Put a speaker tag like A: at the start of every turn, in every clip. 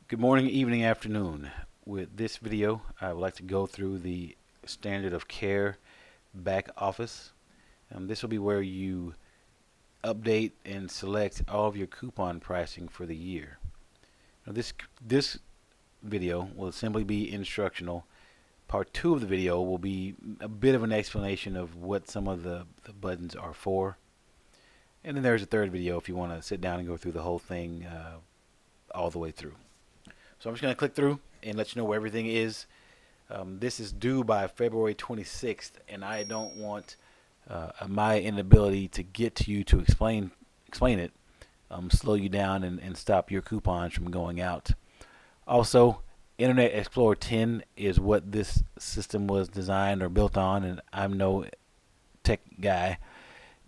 A: Good morning, evening, afternoon. With this video, I would like to go through the standard of care back office. This will be where you update and select all of your coupon pricing for the year. Now this video will simply be instructional. Part 2 of the video will be a bit of an explanation of what some of the buttons are for. And then there's a third video if you want to sit down and go through the whole thing all the way through. So I'm just going to click through and let you know where everything is. This is due by February 26th, and I don't want my inability to get to you to explain it slow you down and stop your coupons from going out. Also, Internet Explorer 10 is what this system was designed or built on, and I'm no tech guy,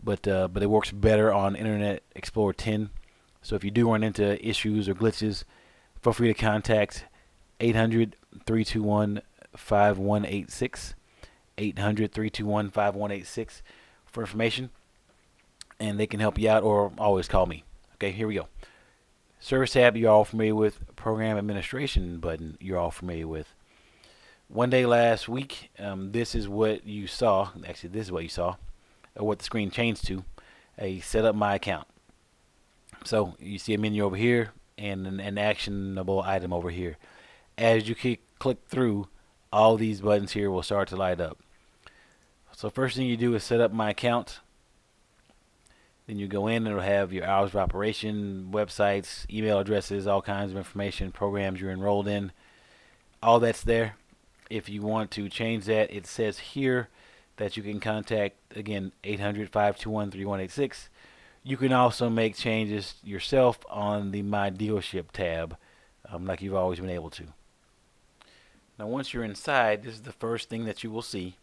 A: but it works better on Internet Explorer 10. So if you do run into issues or glitches, feel free to contact 800-321-5186, 800-321-5186 for information, and they can help you out, or always call me. Okay, here we go. Service tab you're all familiar with. Program administration button you're all familiar with. One day last week, this is what you saw. Actually, this is what you saw, or what the screen changed to, a set up my account. So you see a menu over here and an actionable item over here. As you click through, all these buttons here will start to light up. So first thing you do is set up my account. Then you go in and it'll have your hours of operation, websites, email addresses, all kinds of information, programs you're enrolled in. All that's there. If you want to change that, it says here that you can contact, again, 800-521-3186. You can also make changes yourself on the My Dealership tab, like you've always been able to. Now, once you're inside, this is the first thing that you will see.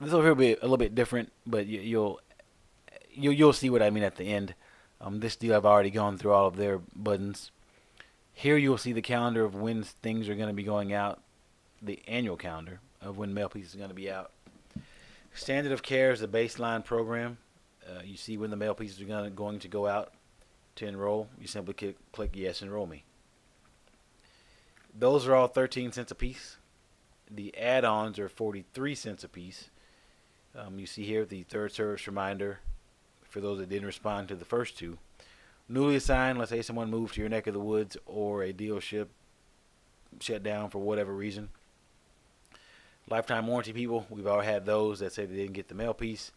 A: This over here will be a little bit different, but you'll see what I mean at the end. This deal, I've already gone through all of their buttons. Here you'll see the calendar of when things are going to be going out, the annual calendar of when mail pieces are going to be out. Standard of care is the baseline program. You see when the mail pieces are going to go out to enroll. You simply click yes, enroll me. Those are all 13 cents a piece. The add-ons are 43 cents a piece. You see here the third service reminder for those that didn't respond to the first two. Newly assigned, let's say someone moved to your neck of the woods or a dealership shut down for whatever reason. Lifetime warranty people, we've already had those that say they didn't get the mail piece.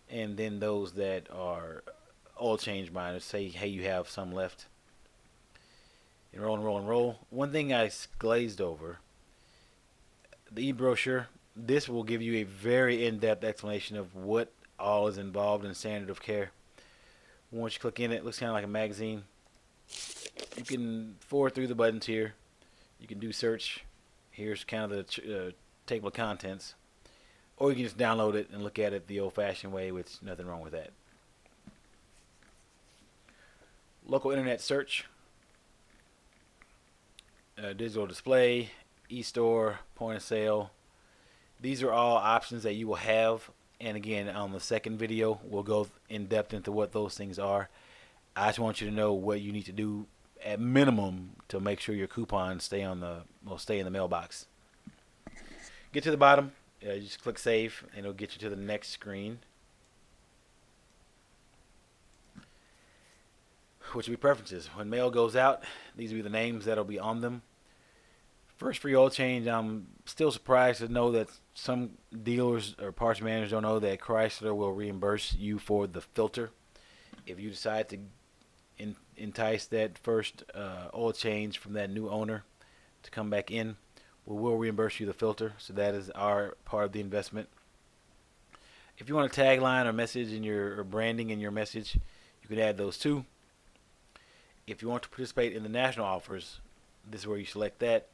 A: And then those that are oil change miners, say, hey, you have some left. Enroll. One thing I glazed over, the e-brochure, this will give you a very in-depth explanation of what all is involved in standard of care. Once you click in it looks kind of like a magazine. You can forward through the buttons here. You can do search. Here's kind of the table of contents. Or you can just download it and look at it the old-fashioned way, which nothing wrong with that. Local internet search, digital display, e-store, point of sale. These are all options that you will have. And again, on the second video, we'll go in depth into what those things are. I just want you to know what you need to do at minimum to make sure your coupons stay in the mailbox. Get to the bottom. You just click save and it'll get you to the next screen, which will be preferences. When mail goes out, these will be the names that'll be on them. First, for your oil change, I'm still surprised to know that some dealers or parts managers don't know that Chrysler will reimburse you for the filter. If you decide to entice that first oil change from that new owner to come back in, we will reimburse you the filter, so that is our part of the investment. If you want a tagline or message in your or branding in your message, you can add those too. If you want to participate in the national offers, this is where you select that.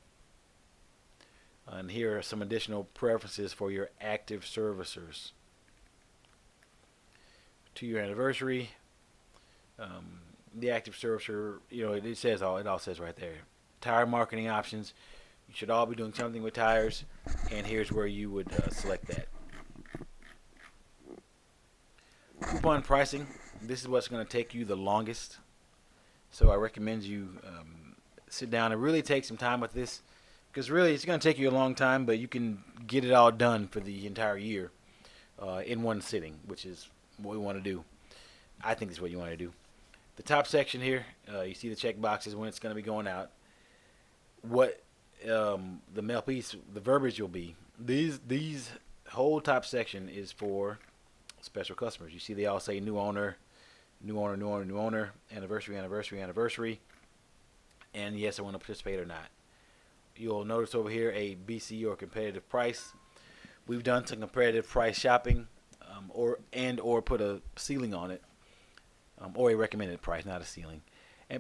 A: And here are some additional preferences for your active servicers. 2-year anniversary. The active servicer, it all says right there. Tire marketing options. You should all be doing something with tires, and here's where you would select that. Coupon pricing. This is what's going to take you the longest. So I recommend you sit down and really take some time with this, because really it's going to take you a long time, but you can get it all done for the entire year in one sitting, which is what we want to do. I think is what you want to do. The top section here, you see the check boxes when it's going to be going out. What the mail piece, the verbiage will be. These whole top section is for special customers. You see they all say new owner, new owner, new owner, new owner, anniversary, anniversary, anniversary, and yes, I want to participate or not. You'll notice over here a BC or competitive price. We've done some competitive price shopping, or put a ceiling on it, or a recommended price, not a ceiling.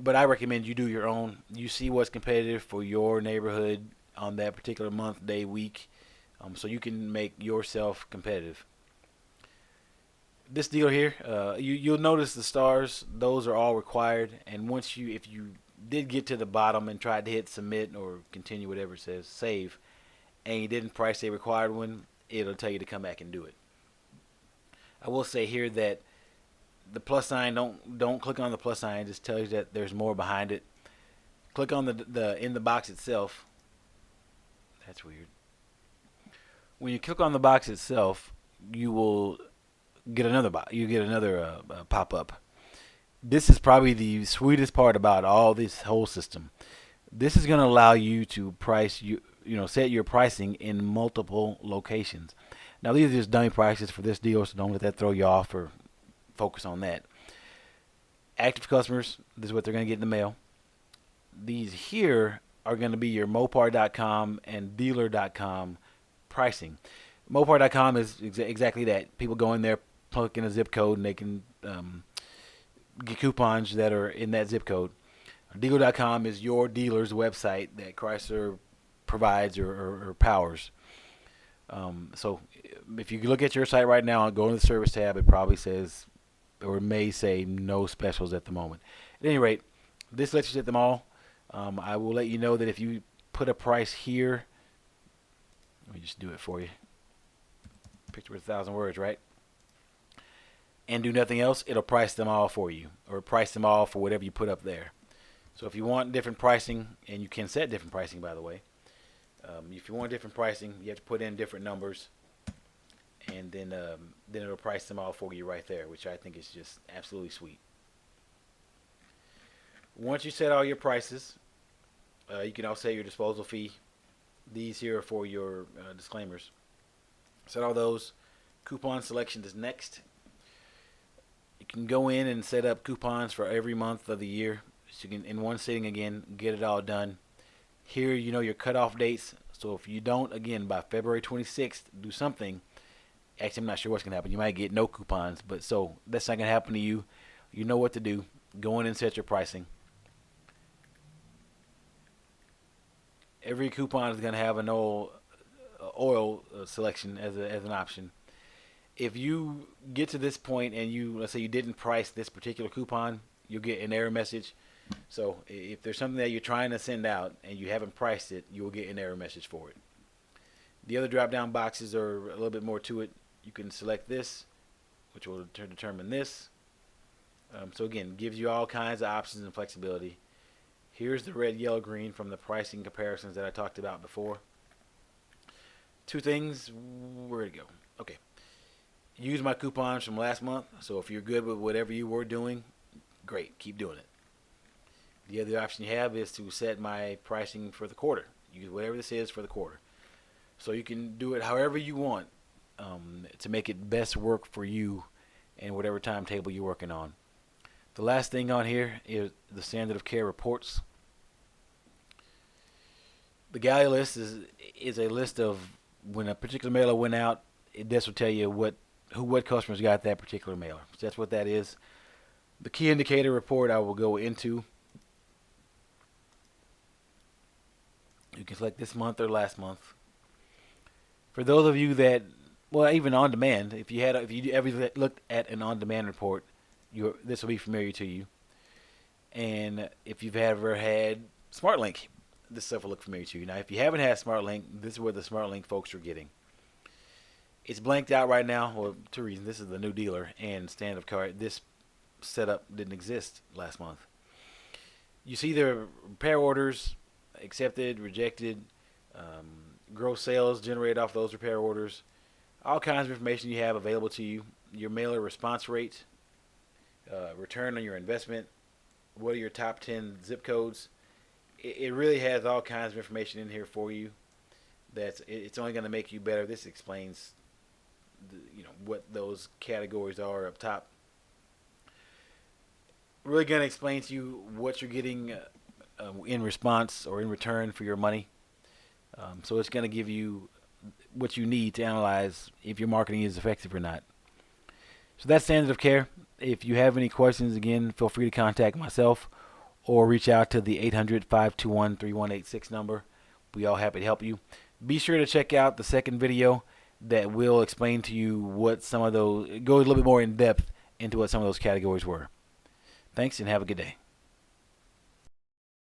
A: But I recommend you do your own. You see what's competitive for your neighborhood on that particular month, day, week, so you can make yourself competitive. This deal here, you'll notice the stars; those are all required. And if you did get to the bottom and tried to hit submit or continue, whatever it says, save, and you didn't price a required one, it'll tell you to come back and do it. I will say here that the plus sign, don't click on the plus sign. It just tells you that there's more behind it. Click on the in the box itself. That's weird. When you click on the box itself, you will get another box. You get another pop up. This is probably the sweetest part about all this whole system. This is going to allow you to set your pricing in multiple locations. Now these are just dummy prices for this deal, so don't let that throw you off or focus on that. Active customers, this is what they're going to get in the mail. These here are going to be your Mopar.com and Dealer.com pricing. Mopar.com is exactly that. People go in there, plug in a zip code, and they can get coupons that are in that zip code. Dealer.com is your dealer's website that Chrysler provides or powers. So if you look at your site right now and go to the service tab, it probably says, or it may say, no specials at the moment. At any rate, this lets you set them all. I will let you know that if you put a price here, let me just do it for you. Picture with 1,000 words, right? And do nothing else, it'll price them all for you, or price them all for whatever you put up there. So if you want different pricing, and you can set different pricing, by the way. If you want different pricing, you have to put in different numbers, and then it'll price them all for you right there, which I think is just absolutely sweet. Once you set all your prices, you can also set your disposal fee. These here are for your disclaimers. Set all those. Coupon selection is next. You can go in and set up coupons for every month of the year. So you can, in one sitting again, get it all done. Here, you know your cutoff dates. So if you don't, again, by February 26th, do something. Actually, I'm not sure what's going to happen. You might get no coupons. But so that's not going to happen to you. You know what to do. Go in and set your pricing. Every coupon is going to have an oil selection as an option. If you get to this point and let's say you didn't price this particular coupon, you'll get an error message. So if there's something that you're trying to send out and you haven't priced it, you will get an error message for it. The other drop-down boxes are a little bit more to it. You can select this, which will determine this. So again, gives you all kinds of options and flexibility. Here's the red, yellow, green from the pricing comparisons that I talked about before. Two things. Where'd it go? Okay. Use my coupons from last month. So if you're good with whatever you were doing, great. Keep doing it. The other option you have is to set my pricing for the quarter. Use whatever this is for the quarter. So you can do it however you want to make it best work for you and whatever timetable you're working on. The last thing on here is the standard of care reports. The galley list is a list of when a particular mailer went out. This will tell you what customers got that particular mailer. So that's what that is. The key indicator report I will go into. You can select this month or last month. For those of you that, well, even on demand, if you ever looked at an on-demand report, this will be familiar to you. And if you've ever had SmartLink, this stuff will look familiar to you. Now, if you haven't had SmartLink, this is where the SmartLink folks are getting. It's blanked out right now. Well, two reasons. This is the new dealer and standard of card. This setup didn't exist last month. you see the repair orders, accepted, rejected, gross sales generated off those repair orders, all kinds of information you have available to you, your mailer response rate, return on your investment, what are your top 10 zip codes. It really has all kinds of information in here for you. It's only going to make you better. This explains what those categories are up top. Really going to explain to you what you're getting in response or in return for your money. So it's going to give you what you need to analyze if your marketing is effective or not. So that's standard of care. If you have any questions, again, feel free to contact myself or reach out to the 800-521-3186 number. We all happy to help you. Be sure to check out the second video that will explain to you what some of those, go a little bit more in depth into what some of those categories were. Thanks and have a good day.